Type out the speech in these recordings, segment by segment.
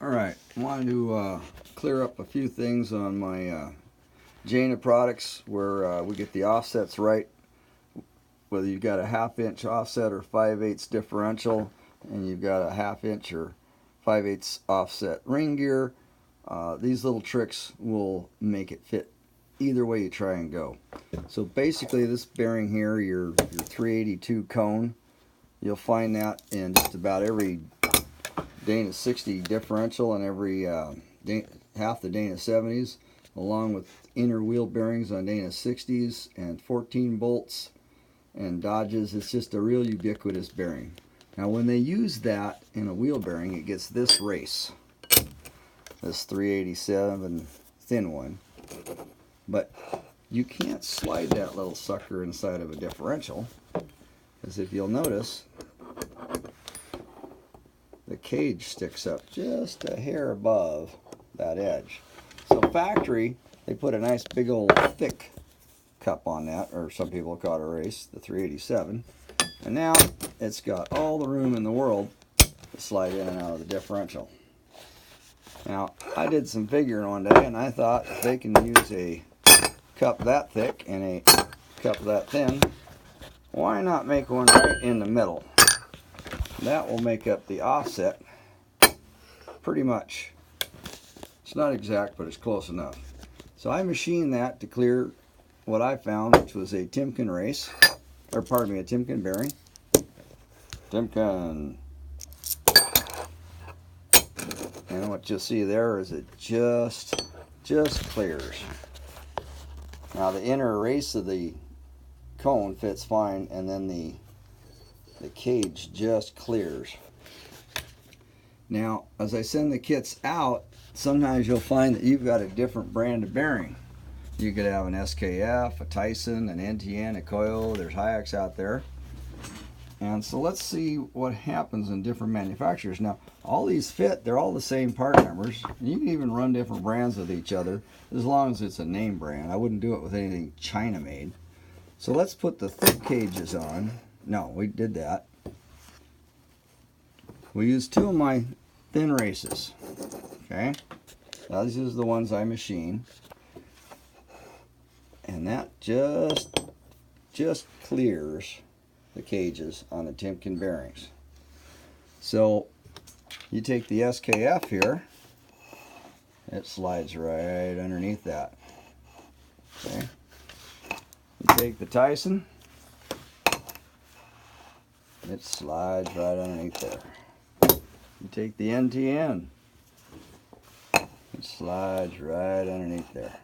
Alright, I wanted to clear up a few things on my Jana products where we get the offsets right. Whether you've got a 1/2 inch offset or 5/8 differential, and you've got a 1/2 inch or 5/8 offset ring gear, these little tricks will make it fit either way you try and go. So basically this bearing here, your 382 cone, you'll find that in just about every Dana 60 differential and every half the Dana 70s, along with inner wheel bearings on Dana 60s and 14 bolts and Dodges. It's just a real ubiquitous bearing. Now when they use that in a wheel bearing, it gets this race, this 387 thin one, but you can't slide that little sucker inside of a differential, because if you'll notice, the cage sticks up just a hair above that edge. So factory, they put a nice big old thick cup on that, or some people call it a race, the 387, and now it's got all the room in the world to slide in and out of the differential. Now I did some figuring one day, and I thought if they can use a cup that thick and a cup that thin, why not make one right in the middle? That will make up the offset pretty much. It's not exact, but it's close enough. So I machined that to clear what I found, which was a Timken race, or pardon me, a Timken bearing. Timken. And what you'll see there is it just clears. Now the inner race of the cone fits fine, and then the cage just clears. Now as I send the kits out, sometimes you'll find that you've got a different brand of bearing. You could have an SKF, a Tyson, an NTN, a Coil. There's Hayeks out there. And so let's see what happens in different manufacturers. Now all these fit, they're all the same part numbers. You can even run different brands with each other as long as it's a name brand. I wouldn't do it with anything China made. So let's put the thick cages on. No, we did that. We used 2 of my thin races. Okay, now these are the ones I machine, and that just clears the cages on the Timken bearings. So you take the SKF here, it slides right underneath that. Okay, you take the Tyson, it slides right underneath there. You take the NTN, it slides right underneath there.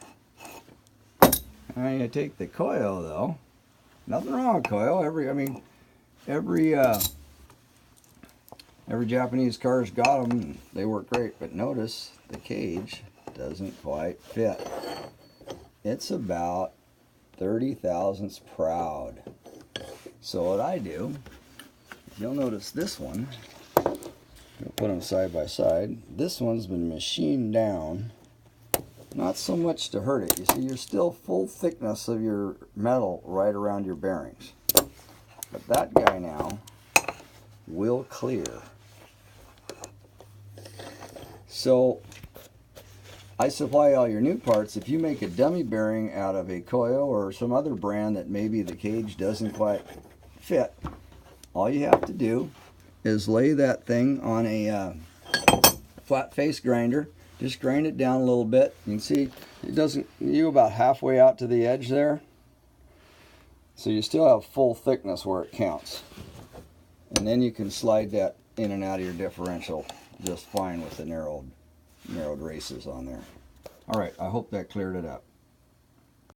Now you take the Coil though. Nothing wrong with Coil. Every Japanese car's got them, and they work great. But notice the cage doesn't quite fit. It's about 30 thousandths proud. So what I do, you'll notice this one. We'll put them side by side. This one's been machined down, not so much to hurt it. You see, you're still full thickness of your metal right around your bearings. But that guy now will clear. So I supply all your new parts. If you make a dummy bearing out of a Coil or some other brand that maybe the cage doesn't quite fit, all you have to do is lay that thing on a flat face grinder. Just grind it down a little bit. You can see it doesn't, you go about halfway out to the edge there. So you still have full thickness where it counts. And then you can slide that in and out of your differential just fine with the narrowed races on there. Alright, I hope that cleared it up.